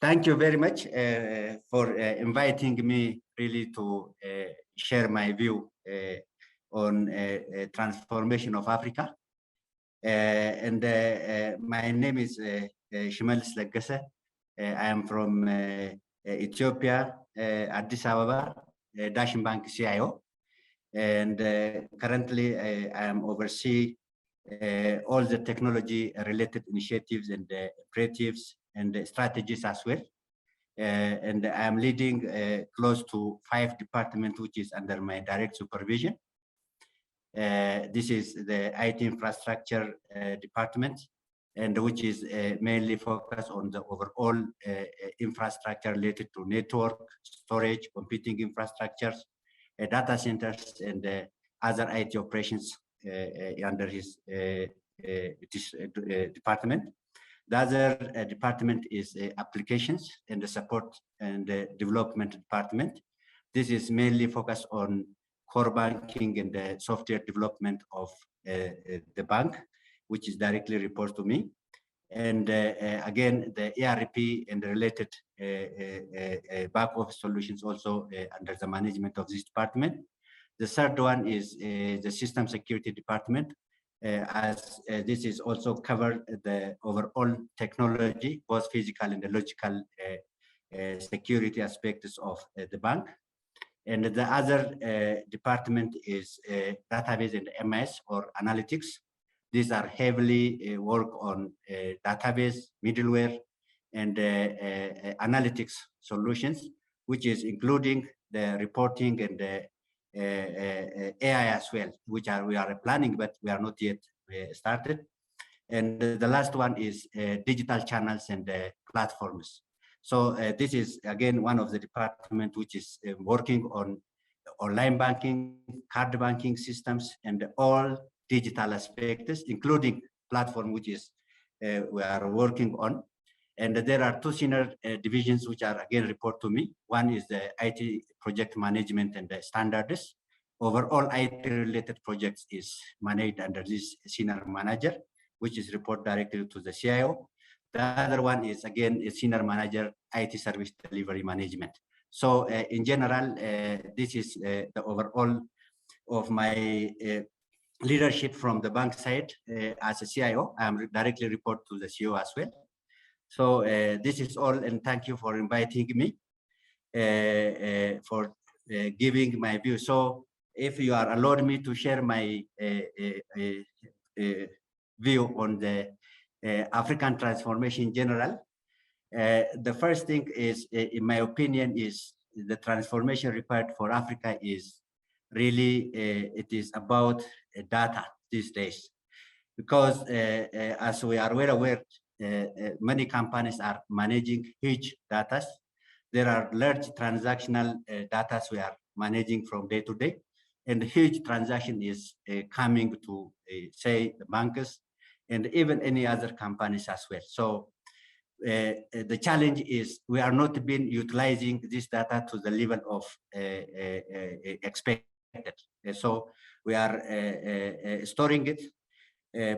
Thank you very much for inviting me really to share my view on transformation of Africa. My name is Shimelis Legesse. I am from Ethiopia, Addis Ababa, Dashen Bank CIO. And currently I am oversee all the technology related initiatives and operatives and strategies as well. And I am leading close to 5 departments, which is under my direct supervision. This is the IT infrastructure department, and which is mainly focused on the overall infrastructure related to network, storage, computing infrastructures, data centers, and other IT operations under his department. The other department is applications and the support and the development department. This is mainly focused on core banking and the software development of the bank, which is directly reports to me. And again, the ERP and the related back office solutions also under the management of this department. The third one is the system security department, as this is also covered the overall technology, both physical and the logical security aspects of the bank. And the other department is database and MS or analytics. These are heavily work on database, middleware, and analytics solutions, which is including the reporting and the AI as well, which we are planning, but we are not yet started. And the last one is digital channels and platforms. So this is again one of the department which is working on online banking, card banking systems, and all digital aspects, including platform which is we are working on. And there are 2 senior divisions which are again report to me. One is the IT project management and the standards. Overall IT related projects is managed under this senior manager, which is report directly to the CIO. The other one is again a senior manager, IT service delivery management. So in general, this is the overall of my leadership from the bank side as a CIO. I am directly report to the CEO as well. So this is all, and thank you for inviting me for giving my view. So if you are allowed me to share my view on the African transformation in general, the first thing is, in my opinion, is the transformation required for Africa is really, it is about data these days. Because as we are well aware, many companies are managing huge data. There are large transactional data we are managing from day to day, and huge transaction is coming to say the bankers and even any other companies as well. So the challenge is we are not been utilizing this data to the level of expected. So we are storing it,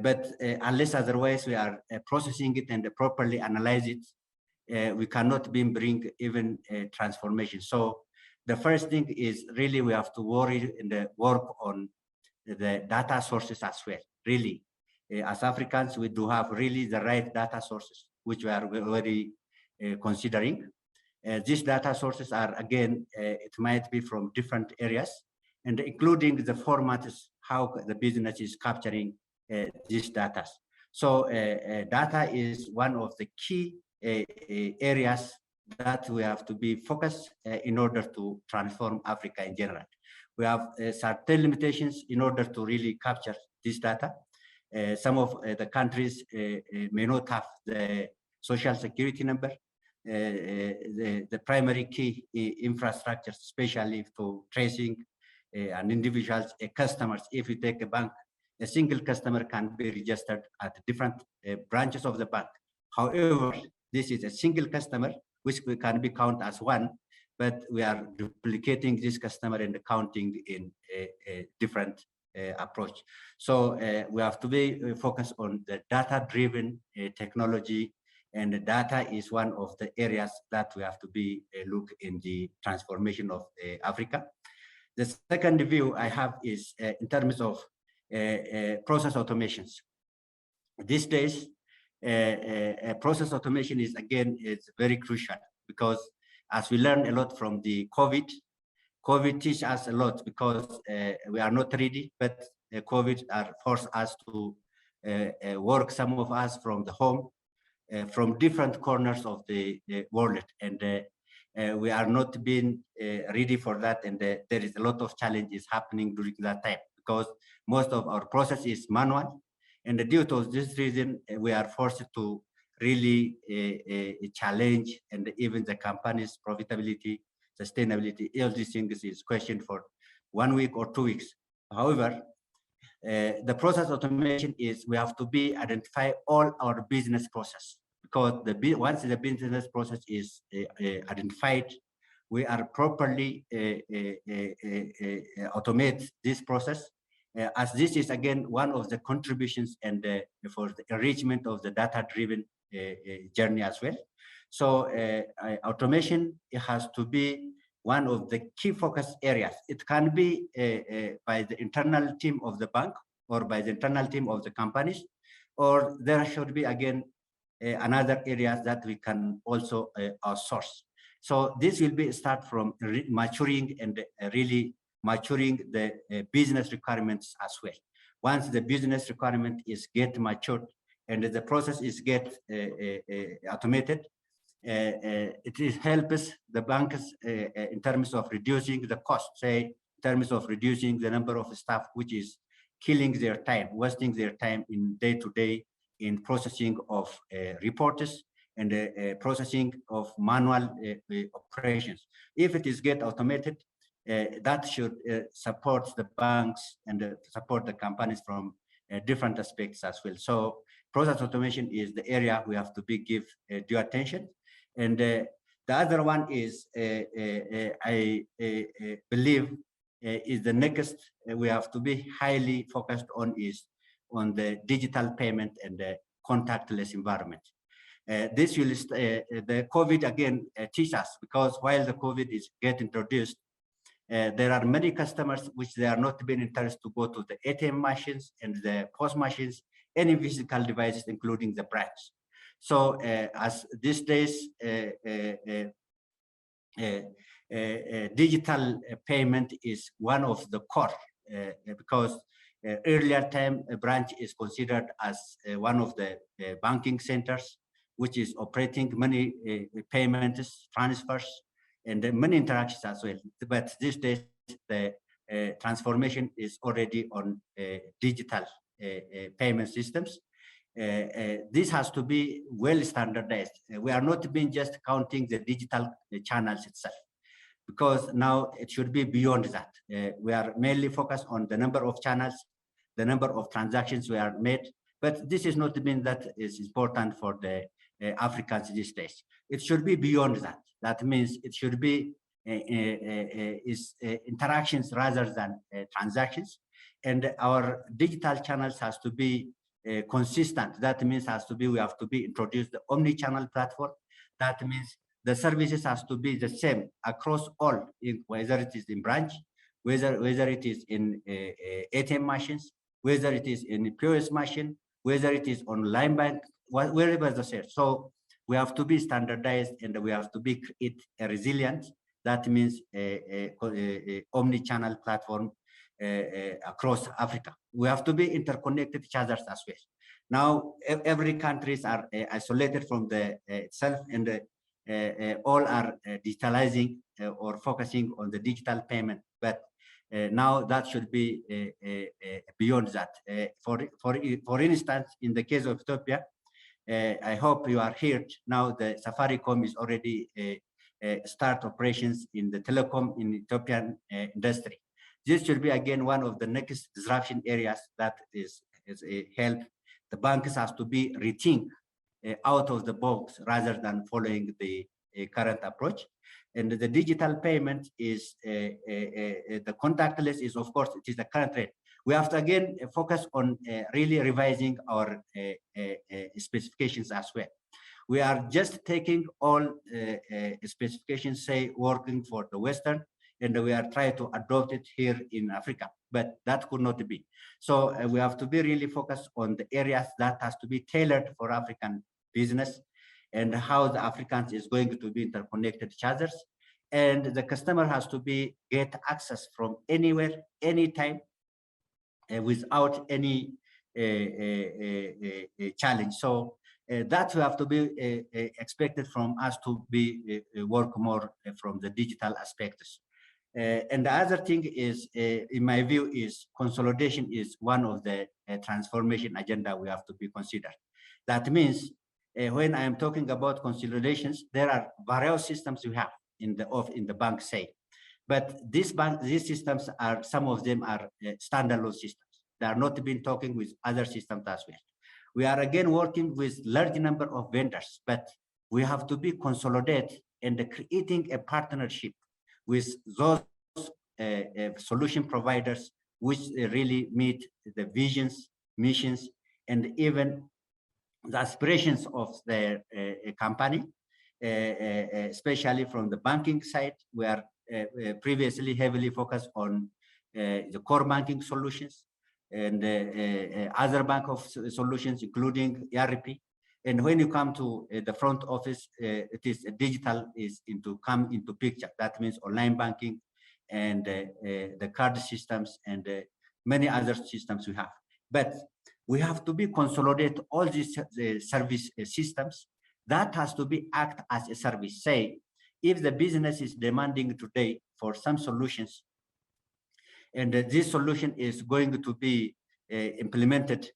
but unless otherwise we are processing it and properly analyze it, we cannot bring even transformation. So the first thing is really we have to worry and work on the data sources as well. Really, as Africans, we do have really the right data sources, which we are already considering. These data sources are, again, it might be from different areas, and including the formats, how the business is capturing these data. So data is one of the key areas that we have to be focused in order to transform Africa in general. We have certain limitations in order to really capture this data. Some of the countries may not have the social security number, the primary key infrastructure, especially for tracing an individual's customers. If you take a bank, a single customer can be registered at different branches of the bank. However, this is a single customer, which can be counted as one, but we are duplicating this customer and counting in a different approach. So we have to be focused on the data-driven technology And the data is one of the areas that we have to be look in the transformation of Africa. The second view I have is in terms of process automations. These days, process automation is again, it's very crucial, because as we learn a lot from the COVID teach us a lot, because we are not ready, but COVID forced us to work, some of us from the home, from different corners of the world, and we are not being ready for that, and there is a lot of challenges happening during that time, because most of our process is manual, and due to this reason, we are forced to really challenge, and even the company's profitability, sustainability, all these things is questioned for 1 week or 2 weeks. However, the process automation is we have to be identify all our business process, because once the business process is identified, we are properly automate this process, as this is again one of the contributions and for the enrichment of the data-driven journey as well. So automation, it has to be one of the key focus areas. It can be by the internal team of the bank, or by the internal team of the companies, or there should be again another areas that we can also outsource. So this will be start from maturing and really maturing the business requirements as well. Once the business requirement is get matured and the process is get automated, it helps the banks in terms of reducing the cost, say in terms of reducing the number of staff, which is killing their time, wasting their time in day-to-day in processing of reports and processing of manual operations. If it is get automated, that should support the banks and support the companies from different aspects as well. So process automation is the area we have to give due attention. And the other one is, I believe, is the next we have to be highly focused on is on the digital payment and the contactless environment. This will, the COVID again teach us, because while the COVID is get introduced, there are many customers which they are not being interested to go to the ATM machines and the POS machines, any physical devices, including the branch. So as these days, digital payment is one of the core, because earlier time a branch is considered as one of the banking centers, which is operating many payments, transfers, and many interactions as well. But these days, the transformation is already on digital payment systems. This has to be well standardized. We are not being just counting the digital channels itself, because now it should be beyond that. We are mainly focused on the number of channels, the number of transactions we are made, but this is not mean that is important for the Africans these days. It should be beyond that. That means it should be interactions rather than transactions, and our digital channels has to be consistent. That means we have to be introduce the omni-channel platform. That means the services has to be the same across all, whether it is in branch, whether it is in ATM machines, whether it is in POS machine, whether it is online bank, wherever the same. So we have to be standardized, and we have to be create a resilient. That means a omni-channel platform across Africa. We have to be interconnected each other as well. Now every countries are isolated from the itself, and all are digitalizing or focusing on the digital payment. But now that should be beyond that. For instance, in the case of Ethiopia, I hope you are here now. The Safaricom is already start operations in the telecom in Ethiopian industry. This should be again one of the next disruption areas that is a help. The banks has to be rethink out of the box rather than following the current approach. And the digital payment is the contactless is, of course, it is the current trend. We have to again focus on really revising our specifications as well. We are just taking all specifications, say, working for the Western, and we are trying to adopt it here in Africa, but that could not be. So we have to be really focused on the areas that has to be tailored for African business and how the Africans is going to be interconnected each others. And the customer has to be get access from anywhere, anytime, without any challenge. So that will have to be expected from us to be work more from the digital aspects. And the other thing is, in my view, is consolidation is one of the transformation agenda we have to be considered. That means when I am talking about consolidations, there are various systems we have in the bank, say, but these systems are, some of them are standalone systems. They are not been talking with other systems as well. We are again working with large number of vendors, but we have to be consolidated and creating a partnership with those solution providers which really meet the visions, missions, and even the aspirations of the company, especially from the banking side. We are previously heavily focused on the core banking solutions and other bank of solutions, including ERP. And when you come to the front office, it is digital is come into picture. That means online banking and the card systems and many other systems we have. But we have to be consolidate all these service systems. That has to be act as a service. Say, if the business is demanding today for some solutions, and this solution is going to be implemented,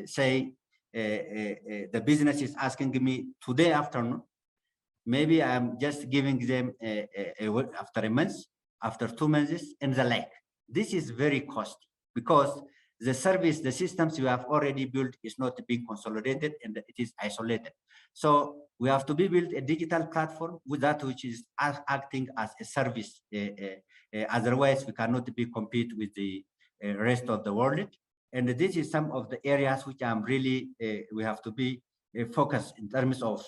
say, the business is asking me today afternoon, maybe I'm just giving them after a month, after 2 months, and the like. This is very costly because the service, the systems you have already built is not being consolidated and it is isolated. So we have to be build a digital platform with that which is acting as a service. Otherwise, we cannot be compete with the rest of the world. And this is some of the areas which I'm really, we have to be focused in terms of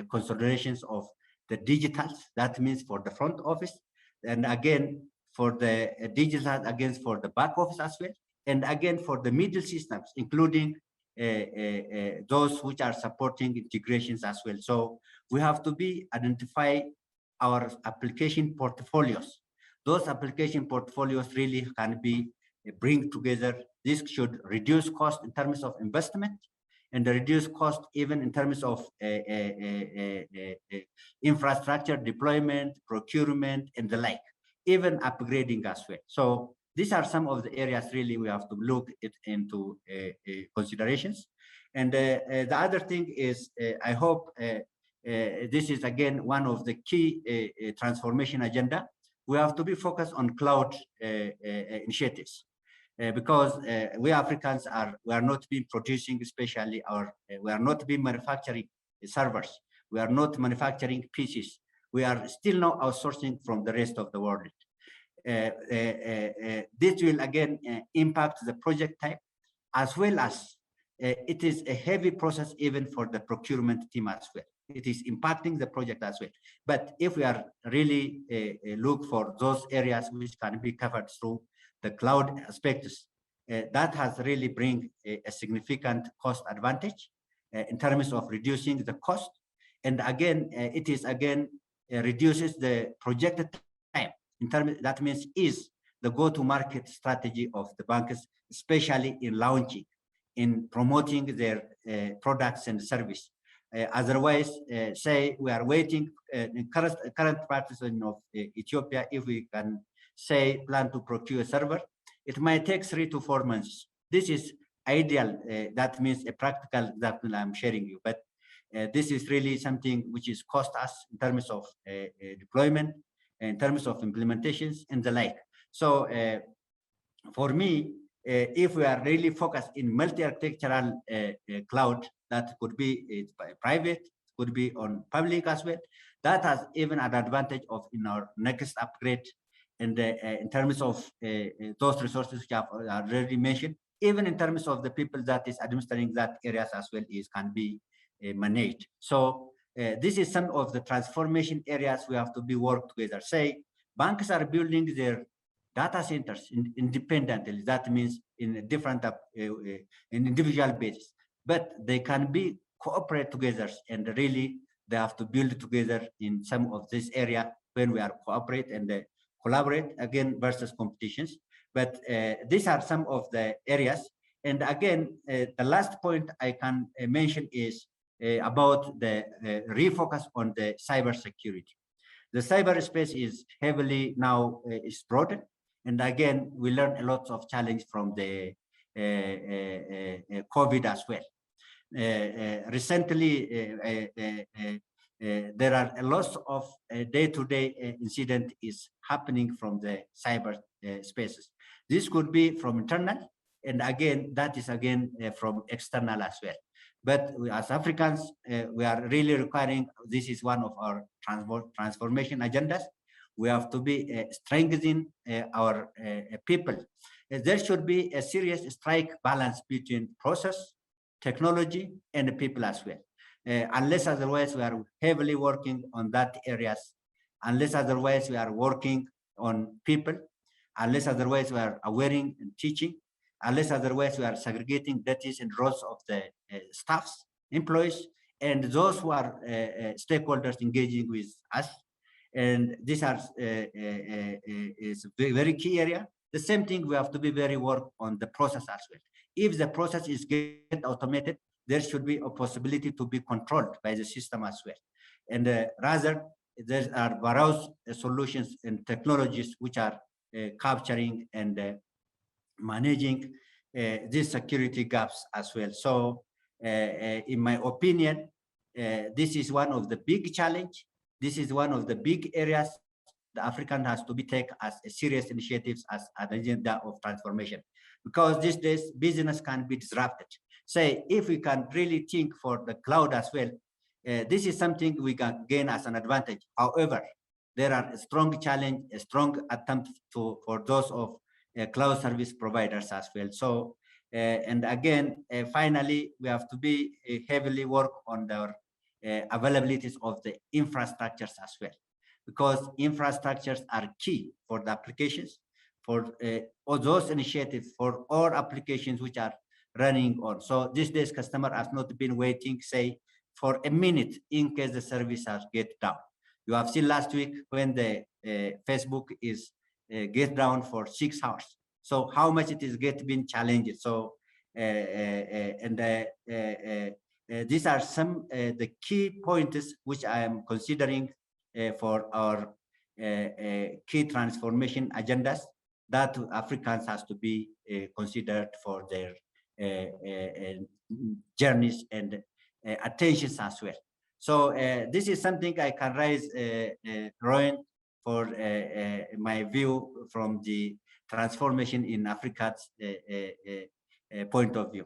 consolidations of the digitals. That means for the front office, and again, for the digital, again, for the back office as well. And again, for the middle systems, including those which are supporting integrations as well. So we have to be identify our application portfolios. Those application portfolios really can be bring together. This should reduce cost in terms of investment and reduce cost even in terms of infrastructure deployment, procurement, and the like, even upgrading as well. So these are some of the areas really we have to look into considerations. And the other thing is, I hope this is again one of the key transformation agenda. We have to be focused on cloud initiatives. Because we Africans we are not being producing, especially we are not being manufacturing servers. We are not manufacturing PCs. We are still now outsourcing from the rest of the world. This will again impact the project type, as well as it is a heavy process even for the procurement team as well. It is impacting the project as well. But if we are really look for those areas which can be covered through the cloud aspects, that has really bring a significant cost advantage in terms of reducing the cost. And again, it is again reduces the projected time. In terms, that means is the go-to-market strategy of the banks, especially in launching, in promoting their products and service. Otherwise, say we are waiting in current practice of Ethiopia, if we can say plan to procure a server, it might take 3 to 4 months. This is ideal. That means a practical example I'm sharing you, but this is really something which is cost us in terms of deployment, in terms of implementations and the like. So for me, if we are really focused in multi-architectural cloud, that could be private, could be on public as well. That has even an advantage of in our next upgrade, and in terms of those resources which I've already mentioned, even in terms of the people that is administering that areas as well, is can be managed. So this is some of the transformation areas we have to be work together. Say, banks are building their data centers independently. That means in a different in individual basis, but they can be cooperate together, and really they have to build together in some of this area when we are cooperate and collaborate again versus competitions. But these are some of the areas. And again, the last point I can mention is about the refocus on the cybersecurity. The cyberspace is heavily now is broadened, and again we learn a lot of challenge from the COVID as well. Recently, there are a lot of day-to-day incident is happening from the cyber spaces. This could be from internal, and again that is again from external as well. But we, as Africans, we are really requiring, this is one of our transformation agendas. We have to be strengthening our people. There should be a serious strike balance between process, technology, and the people as well. Unless otherwise we are heavily working on that areas, unless otherwise we are working on people, unless otherwise we are awareing and teaching, unless otherwise we are segregating duties and roles of the staffs, employees, and those who are stakeholders engaging with us. And these are is a very key area. The same thing, we have to be very work on the process as well. If the process is get automated, there should be a possibility to be controlled by the system as well. And rather, there are various solutions and technologies which are capturing and managing these security gaps as well. So in my opinion, this is one of the big challenge. This is one of the big areas the African has to be take as a serious initiatives as an agenda of transformation, because these days business can be disrupted. Say, if we can really think for the cloud as well, this is something we can gain as an advantage. However, there are a strong challenge, a strong attempt for those of cloud service providers as well. So, and again, finally, we have to be heavily work on the availabilities of the infrastructures as well, because infrastructures are key for the applications, for all those initiatives, for all applications which are running on. So these days, customer has not been waiting, say, for a minute in case the service has get down. You have seen last week when the Facebook is get down for 6 hours. So how much it is been challenged. So these are some the key points which I am considering for our key transformation agendas that Africans has to be considered for their journeys and attentions as well. So this is something I can raise, Rowan, for my view from the transformation in Africa's point of view.